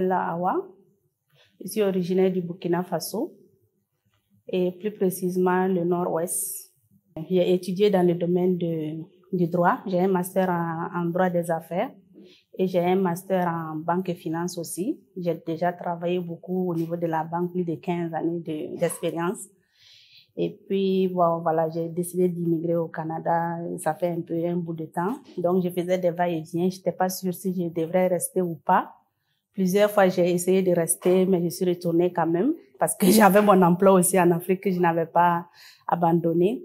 m'appelle Awa. Je suis originaire du Burkina Faso et plus précisément le Nord-Ouest. J'ai étudié dans le domaine du droit. J'ai un master en droit des affaires et j'ai un master en banque et finance aussi. J'ai déjà travaillé beaucoup au niveau de la banque, plus de 15 années d'expérience. Et puis, bon, voilà, j'ai décidé d'immigrer au Canada. Ça fait un bout de temps. Donc, je faisais des va-et-vient. Je n'étais pas sûre si je devrais rester ou pas. Plusieurs fois, j'ai essayé de rester, mais je suis retournée quand même parce que j'avais mon emploi aussi en Afrique que je n'avais pas abandonné.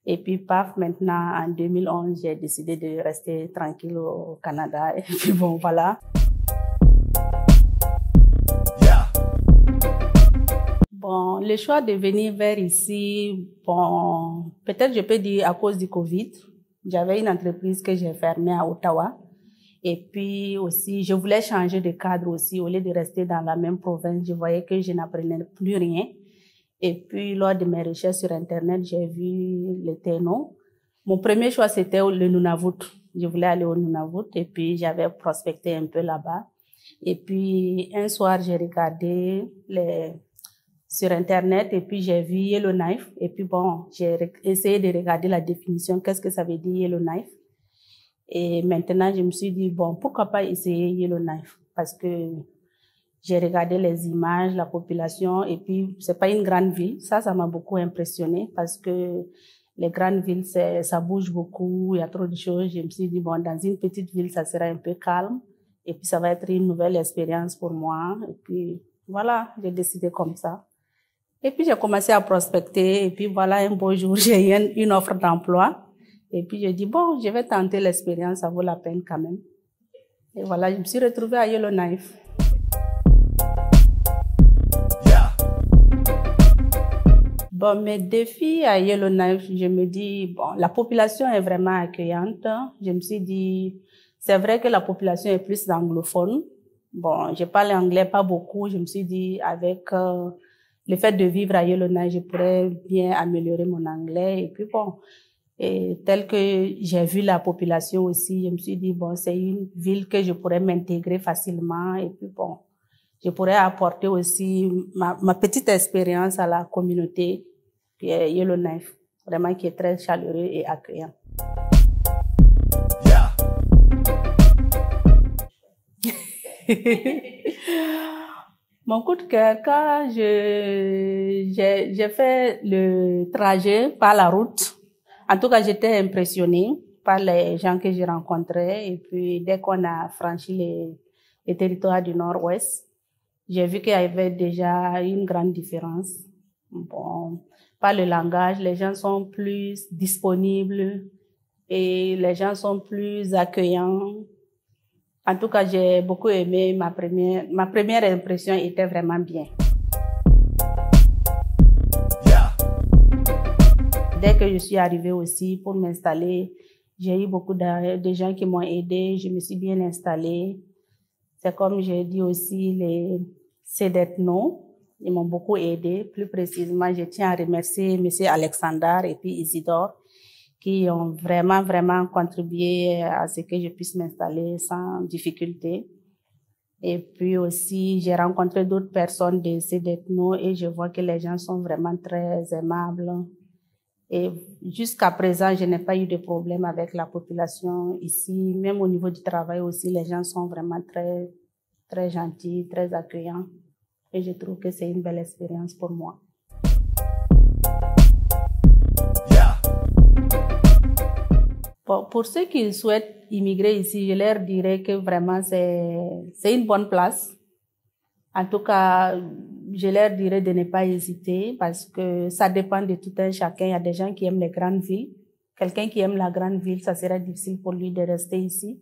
Et puis, paf, maintenant, en 2011, j'ai décidé de rester tranquille au Canada. Et puis, bon, voilà. Bon, le choix de venir vers ici, bon, peut-être je peux dire à cause du Covid. J'avais une entreprise que j'ai fermée à Ottawa. Et puis aussi, je voulais changer de cadre aussi. Au lieu de rester dans la même province, je voyais que je n'apprenais plus rien. Et puis, lors de mes recherches sur Internet, j'ai vu le Ténon. Mon premier choix, c'était le Nunavut. Je voulais aller au Nunavut et puis j'avais prospecté un peu là-bas. Et puis, un soir, j'ai regardé sur Internet et puis j'ai vu Yellowknife. Et puis bon, j'ai essayé de regarder la définition, qu'est-ce que ça veut dire Yellowknife. Et maintenant, je me suis dit, bon, pourquoi pas essayer Yellowknife? Parce que j'ai regardé les images, la population, et puis c'est pas une grande ville. Ça m'a beaucoup impressionné parce que les grandes villes, ça bouge beaucoup, il y a trop de choses. Je me suis dit, bon, dans une petite ville, ça sera un peu calme. Et puis, ça va être une nouvelle expérience pour moi. Et puis, voilà, j'ai décidé comme ça. Et puis, j'ai commencé à prospecter. Et puis, voilà, un beau jour, j'ai eu une offre d'emploi. Et puis, j'ai dit, bon, je vais tenter l'expérience, ça vaut la peine quand même. Et voilà, je me suis retrouvée à Yellowknife. Bon, mes défis à Yellowknife, je me dis, bon, la population est vraiment accueillante. Je me suis dit, c'est vrai que la population est plus anglophone. Bon, je parle anglais pas beaucoup. Je me suis dit, avec le fait de vivre à Yellowknife, je pourrais bien améliorer mon anglais. Et puis bon, et tel que j'ai vu la population aussi, je me suis dit, bon, c'est une ville que je pourrais m'intégrer facilement. Et puis bon, je pourrais apporter aussi ma petite expérience à la communauté qui est Yellowknife, vraiment qui est très chaleureux et accueillant. Mon coup de cœur, quand j'ai fait le trajet par la route, en tout cas, j'étais impressionnée par les gens que j'ai rencontrés. Et puis, dès qu'on a franchi les territoires du Nord-Ouest, j'ai vu qu'il y avait déjà une grande différence. Bon, par le langage, les gens sont plus disponibles et les gens sont plus accueillants. En tout cas, j'ai beaucoup aimé ma première impression était vraiment bien. Dès que je suis arrivée aussi pour m'installer, j'ai eu beaucoup de gens qui m'ont aidé. Je me suis bien installée. C'est comme j'ai dit aussi les CEDETNO. Ils m'ont beaucoup aidé. Plus précisément, je tiens à remercier M. Alexander et puis Isidore qui ont vraiment contribué à ce que je puisse m'installer sans difficulté. Et puis aussi, j'ai rencontré d'autres personnes de CEDETNO et je vois que les gens sont vraiment très aimables. Et jusqu'à présent, je n'ai pas eu de problème avec la population ici. Même au niveau du travail aussi, les gens sont vraiment très gentils, très accueillants. Et je trouve que c'est une belle expérience pour moi. Bon, pour ceux qui souhaitent immigrer ici, je leur dirais que vraiment c'est une bonne place. En tout cas, je leur dirais de ne pas hésiter parce que ça dépend de tout un chacun. Il y a des gens qui aiment les grandes villes. Quelqu'un qui aime la grande ville, ça serait difficile pour lui de rester ici.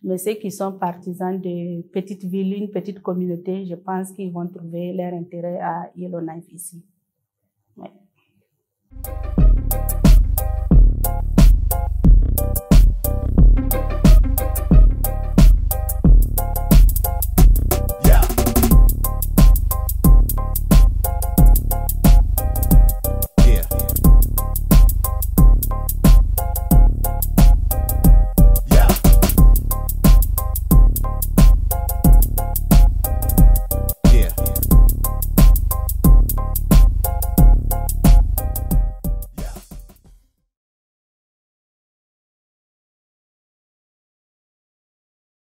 Mais ceux qui sont partisans de petites villes, une petite communauté, je pense qu'ils vont trouver leur intérêt à Yellowknife ici. Ouais.